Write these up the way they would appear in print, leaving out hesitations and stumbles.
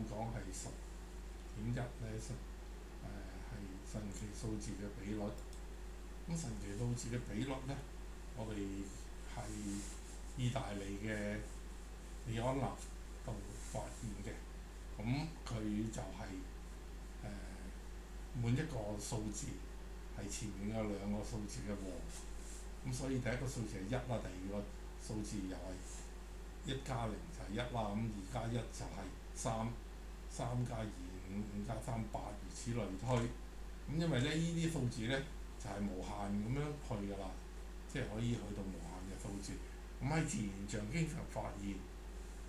講係10.1咧，係神奇數字嘅比率。咁神奇數字嘅比率咧，我哋係意大利嘅李安納度發現嘅。咁佢就係、每一個數字係前面有兩個數字嘅和，咁所以第一個數字係一啦，第二個數字又係1加0就係1啦，咁2加1就係3，3加2 5，5加3 8，如此類推。咁因為咧呢啲數字咧就係、無限咁樣去㗎啦，即係可以去到無限嘅數字。咁喺自然象經常發現，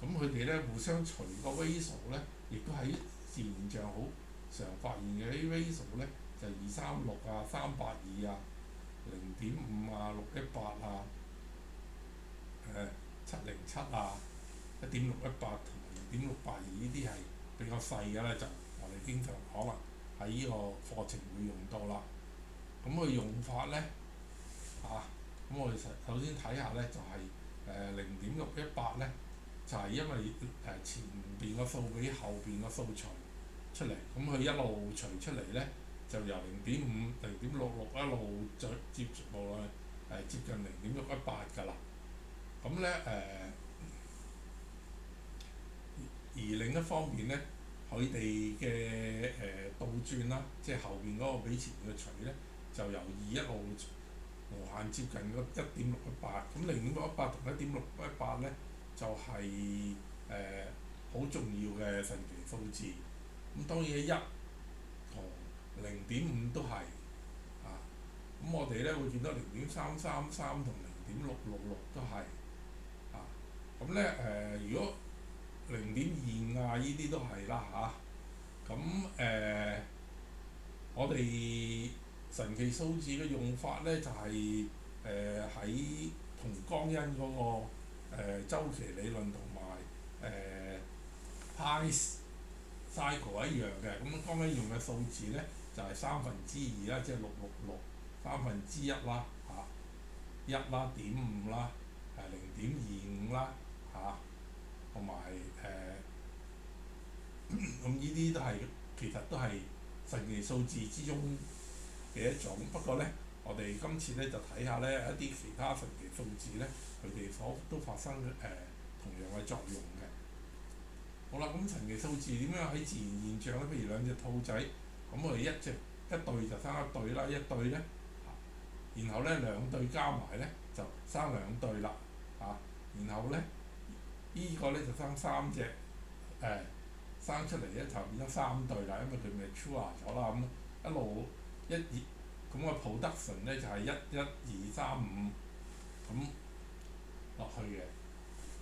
咁佢哋咧互相除個 ratio 咧，亦都喺自然象好常發現嘅。啲 ratio 咧就236啊、382啊、0.5啊、618啊、707啊、1.618同埋0.682呢啲係比較細嘅咧，就我哋經常可能喺呢個課程會用到啦。咁佢用法咧咁我哋首先睇下咧，就係0.618咧，就係因為前邊個數比後邊個數除出嚟，咁佢一路除出嚟咧，就由0.5、0.66一路接落去接近0.618㗎啦。咁咧而另一方面咧，佢哋嘅倒轉啦，即係後邊嗰個比前面嘅除咧，就由2一路無限接近嗰1.618。咁0.618同1.618咧，就係好重要嘅神奇數字。咁當然1同0.5都係咁我哋咧會見到0.333同0.666都係咁咧如果0.25啊呢啲都係啦咁我哋神奇數字嘅用法咧就係喺同江恩嗰個週期理論同埋Pi cycle 一樣嘅。咁江恩用嘅數字咧就係2/3啦，即係666，1/3啦1啦、0.5啦、0.25啦同埋咁呢啲都係其實都係神奇數字之中嘅一種。不過咧，我哋今次咧就睇下咧一啲其他神奇數字咧，佢哋都發生同樣嘅作用嘅。好啦，咁神奇數字點樣喺自然現象咧？譬如兩隻兔仔，咁我哋一對就生一對啦，一對咧然後咧兩對加埋咧就生兩對啦然後咧呢個咧就生3隻生出嚟咧就變咗3對啦，因為佢mature咗啦。咁一路咁個 production 咧就係1、1、2、3、5咁落去嘅。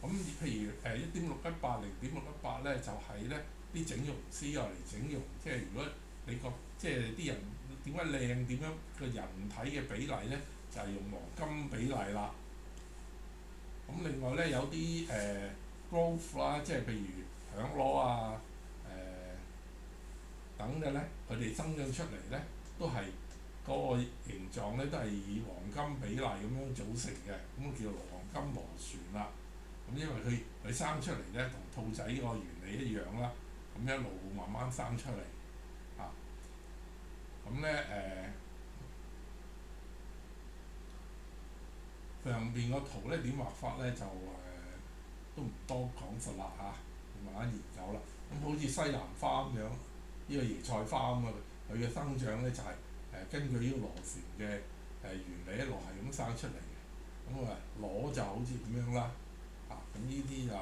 咁譬如1.618、0.618咧就係咧啲整容師用嚟整容，即係如果你即係啲人點解靚點樣個人體嘅比例咧，就係用黃金比例啦。咁另外咧有啲growth 啦，即係譬如響螺啊等嘅咧，佢哋生長出嚟咧都係嗰個形狀咧都係以黃金比例咁樣組成嘅，咁叫黃金螺旋啦。咁因為佢生出嚟咧同兔仔個原理一樣啦，咁一路慢慢生出嚟咁咧上邊個圖咧點畫法咧就都唔多講述啦慢慢研究啦。咁好似西蘭花咁樣，呢個椰菜花咁佢嘅生長咧就係根據呢個螺旋嘅原理一路係咁生出嚟嘅。咁螺就好似咁樣啦咁呢啲就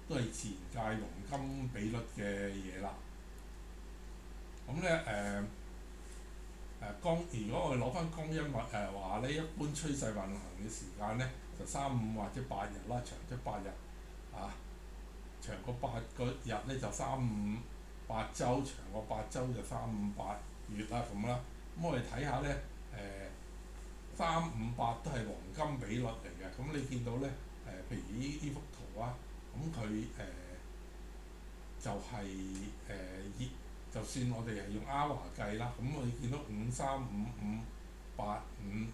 都係自然界黃金比率嘅嘢啦。咁咧如果我哋攞翻江恩話咧，一般趨勢運行嘅時間咧就3、5或者8日啦，長則8日長過8個日咧就3、5、8週，長過8週就3、5、8月啦咁啦。咁我哋睇下咧3、5、8都係黃金比率嚟嘅。咁你見到咧譬如呢幅圖咁佢就係就算我哋係用 hour 計啦，咁我哋見到5、3、5、5、8、5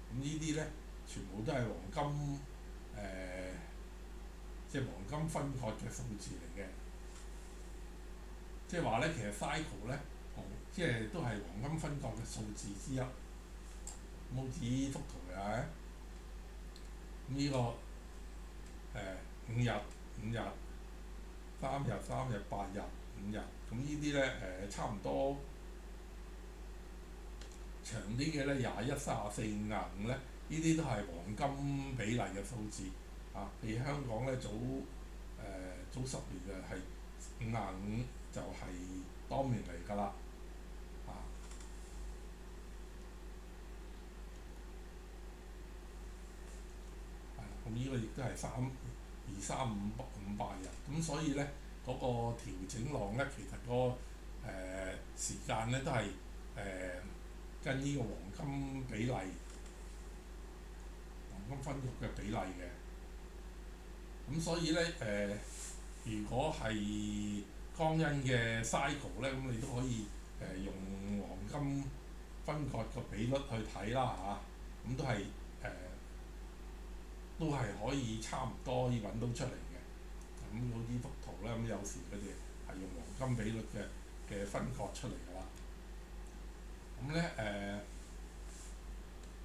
咁呢啲咧全部都係黃金即係黃金分割嘅數字嚟嘅。即係話咧，其實 cycle 咧同即係都係黃金分割嘅數字之一。冇指呢幅圖嘅，咁呢個5日、3日、8日、5日，咁呢啲咧差唔多長啲嘅咧21、34、55咧，呢啲都係黃金比例嘅數字啊。譬如香港咧早10年嘅係55就係當年嚟㗎啦啊。咁呢個亦都係2、3、500日，咁所以咧嗰個調整浪咧，其實個時間咧都係跟呢個黃金比例、黃金分割嘅比例嘅。咁所以咧如果係江恩嘅 cycle 咧，咁你都可以用黃金分割個比率去睇啦嚇，咁都係可以差唔多要揾到出嚟嘅。咁好似幅圖咧，咁有時佢哋係用黃金比率嘅分割出嚟㗎啦。咁咧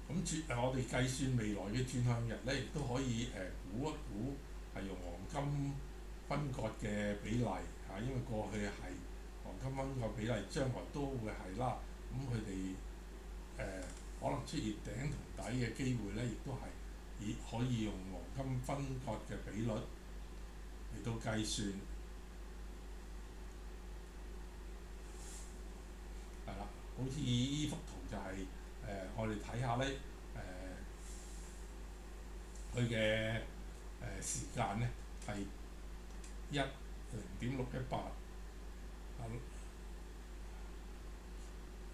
我哋計算未來嘅轉向日咧，亦都可以估一估係用黃金分割嘅比例嚇，因為過去係黃金分割比例，將來都會係啦。咁佢哋可能出現頂同底嘅機會咧，亦都係可以用黃金分割嘅比率嚟到計算，係啦。好似依幅圖就係我哋睇下咧佢嘅時間咧係0.618啊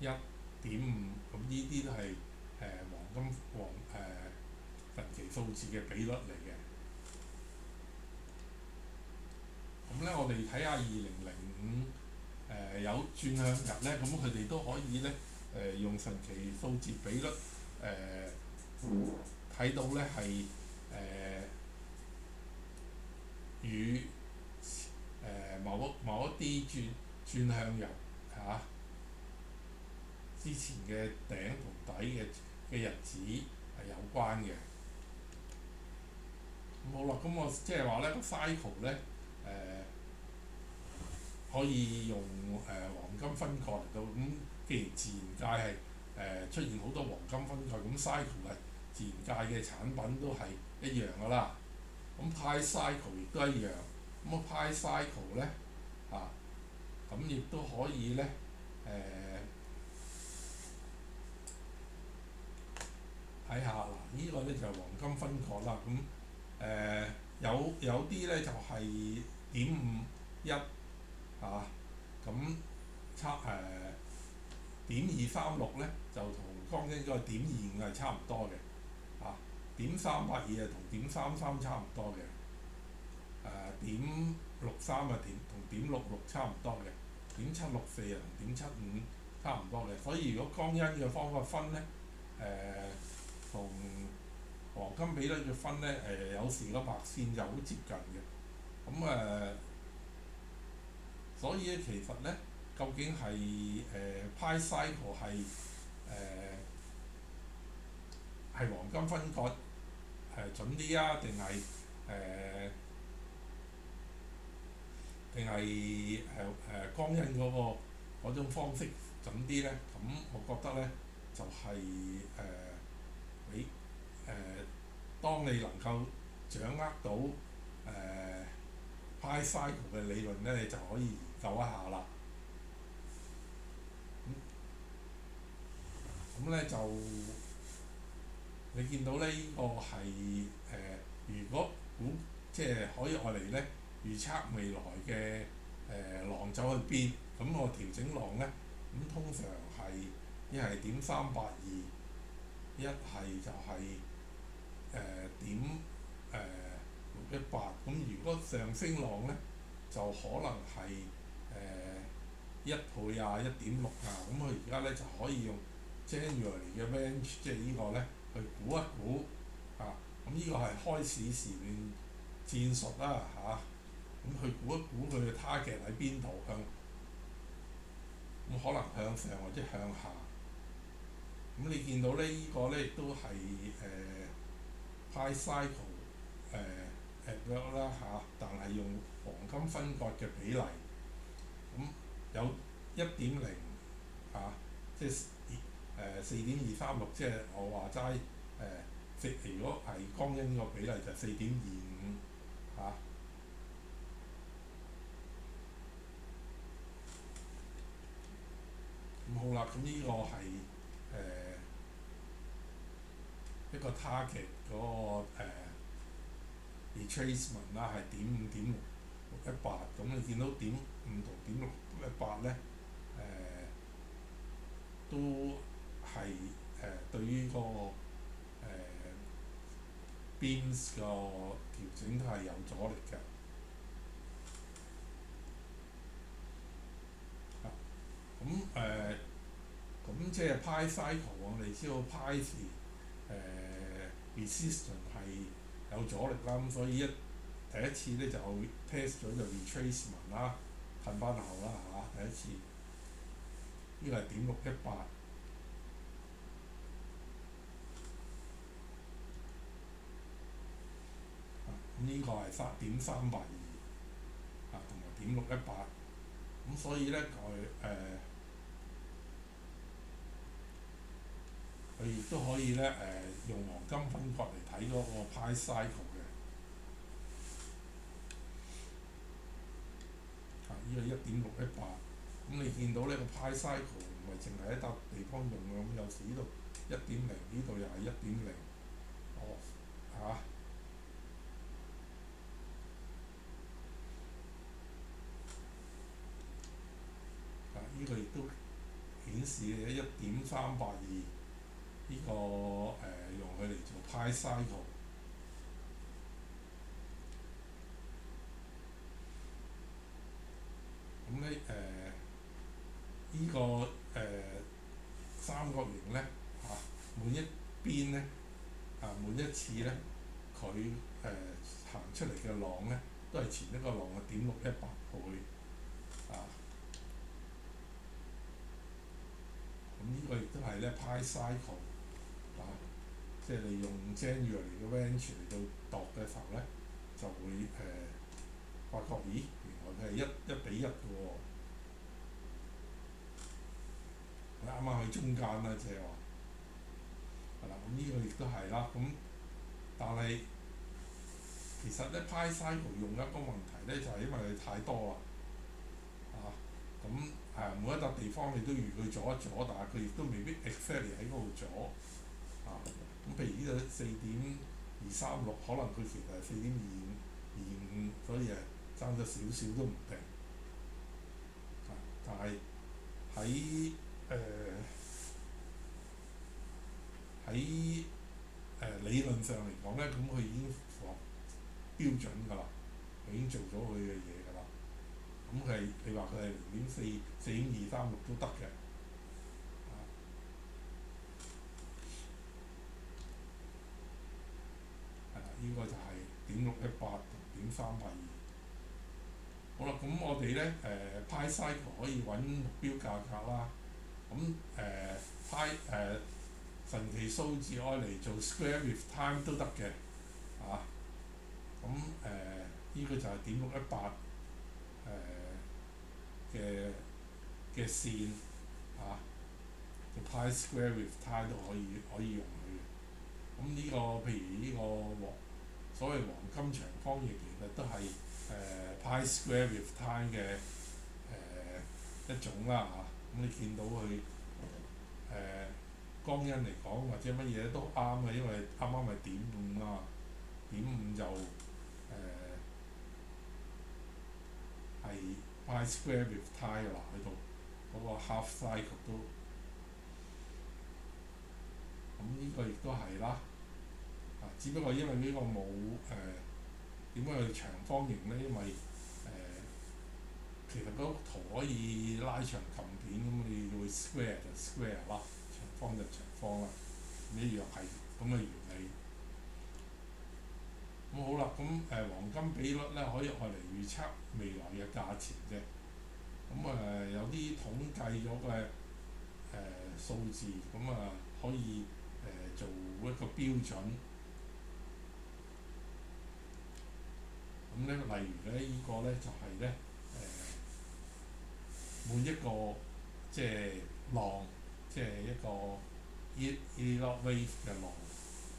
1.5，咁呢啲都係神奇數字嘅比率嚟嘅。咁咧，我哋睇下2005有轉向日咧，咁佢哋都可以咧用神奇數字比率睇到咧係與某一啲轉向日嚇之前嘅頂同底嘅日子係有關嘅。咁好啦，咁我即係話咧個 cycle 咧可以用黃金分割嚟到。咁既然自然界係出現好多黃金分割，咁 cycle 係自然界嘅產品都係一樣㗎啦。咁 Pi cycle 亦都一樣。咁啊 Pi cycle 咧咁亦都可以咧睇下嗱，呢個咧就係黃金分割啦。咁有啲咧就係0.51咁0.236咧就同剛才嗰個0.25係差唔多嘅0.382就同0.33差唔多嘅0.63同0.66差唔多嘅0.764同0.75差唔多嘅。所以如果江恩嘅方法分咧同黃金比率嘅分咧有時個白線就好接近嘅。咁所以咧其實咧究竟係Pi cycle 係黃金分割準啲啊，定係江恩嗰種方式準啲咧？咁我覺得咧就係你當你能夠掌握到Pi cycle 嘅理論咧，你就可以研究一下啦。咁咧就你見到咧呢個係如果即係可以愛嚟咧預測未來嘅浪走去邊，咁個調整浪咧咁通常係一係0.382，一係就係0.618。咁如果上升浪咧就可能係1倍啊、1.6啊。咁佢而家咧就可以用 January 嘅 range，即係呢個咧去估一估咁呢個係開市時段戰術啦咁去估一估佢嘅 target 喺邊度，咁可能向上或者向下。咁你見到咧，呢個咧亦都係Pi Cycle at work 啦嚇，但係用黃金分割嘅比例，咁有1.0嚇，即係4.236，即係我話齋如果係江恩個比例就4.25嚇。咁好啦，咁呢個係一個 target 嗰個retracement 啦，係點5.618，咁你見到點5同點618咧，都係對於嗰個Beams 個調整都係有阻力嘅。咁即係 Pi Cycle，我哋知道 Pi 是resistance 係有阻力啦，咁所以第一次咧就 test 咗就 retracement 啦，褪翻後啦嚇，第一次呢個係點618。咁呢個係3.382同埋點618，咁所以咧佢亦都可以咧用黃金分割嚟睇嗰個 Pi Cycle 嘅。呢個1.618，咁你見到呢個 Pi Cycle 唔係淨係一笪地方用嘅，咁有時呢度1.0，呢度又係1.0，嚇。呢個亦都顯示嘅1.382呢個用佢嚟做 Pi Cycle。咁咧呢個三角形咧嚇，每一邊咧每一次咧佢行出嚟嘅浪咧都係前一個浪嘅點618倍啊。咁呢個亦都係咧 Pi Cycle 即係你用 January 嘅 range 嚟到度嘅時候咧，就會發覺咦，原來佢係1:1嘅喎。啱啱喺中間啦，即係話係啦。咁呢個亦都係啦。咁但係其實咧 Pi Cycle 用一個問題咧，就係因為佢太多啦咁每一笪地方你都預佢阻一阻，但係佢亦都未必 exactly 喺嗰度阻咁譬如呢度4.236，可能佢其實係4.25，所以爭咗少少都唔定。但係喺理論上嚟講咧，咁佢已經符合標準㗎啦，佢已經做咗佢嘅嘢㗎啦。咁你話佢係0.4.236都得嘅。呢個就係點618同點382。好啦，咁我哋咧Pi Cycle 可以揾目標價格啦。咁神奇數字愛嚟做 square with time 都得嘅咁呢個就係點618嘅線做 Pi square with time 都可以用佢嘅。咁呢個譬如呢個所謂黃金長方形，其實都係Pi square with time 嘅一種啦咁你見到佢江恩嚟講或者乜嘢都啱嘅，因為啱啱係點5啊，點5就係 Pi square with time 㗎啦，去到嗰個 half cycle 都。咁呢個亦都係啦。只不過因為呢個冇點解佢長方形咧？因為其實嗰幅圖可以拉長琴片，咁你會 square 就 square 啦，長方就長方啦，一樣係咁嘅原理。咁好啦，咁黃金比率咧可以用嚟預測未來嘅價錢啫。咁有啲統計咗嘅數字，咁可以做一個標準。咁咧，例如咧，呢個咧就係咧每一個即係浪，即係一個 Elliott wave 嘅浪，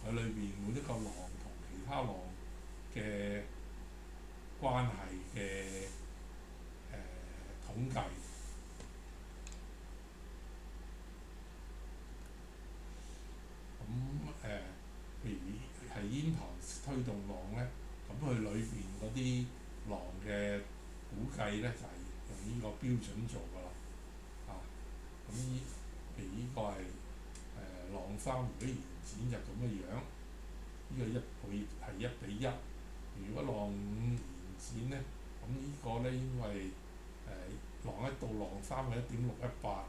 佢裏邊每一個浪同其他浪嘅關係嘅統計。咁譬如係煙頭推動浪咧，咁佢裏邊嗰啲浪嘅估計咧就係用呢個標準做㗎啦。咁譬如呢個係浪三，如果延展就咁嘅樣，呢個1倍係1:1。如果浪五延展咧，咁呢個咧應該係浪一到浪三嘅1.618。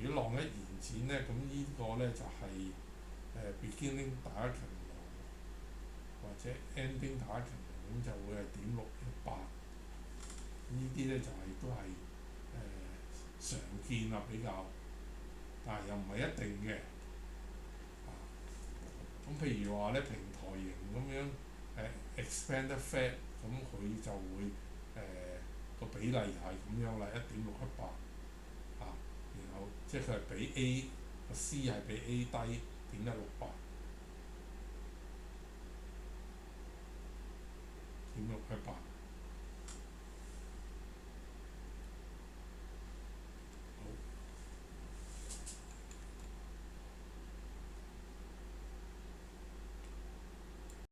如果浪一延展咧，咁呢個咧就係beginning 打一群浪，或者 ending 打一群浪，咁就會係0.618。呢啲咧就係都係常見啦比較，但係又唔係一定嘅。咁譬如話咧，平台型咁樣expanded fed，咁佢就會個比例係咁樣啦，1.618。然後即係佢係比 A 個 C 係比 A 低0.168。0.618。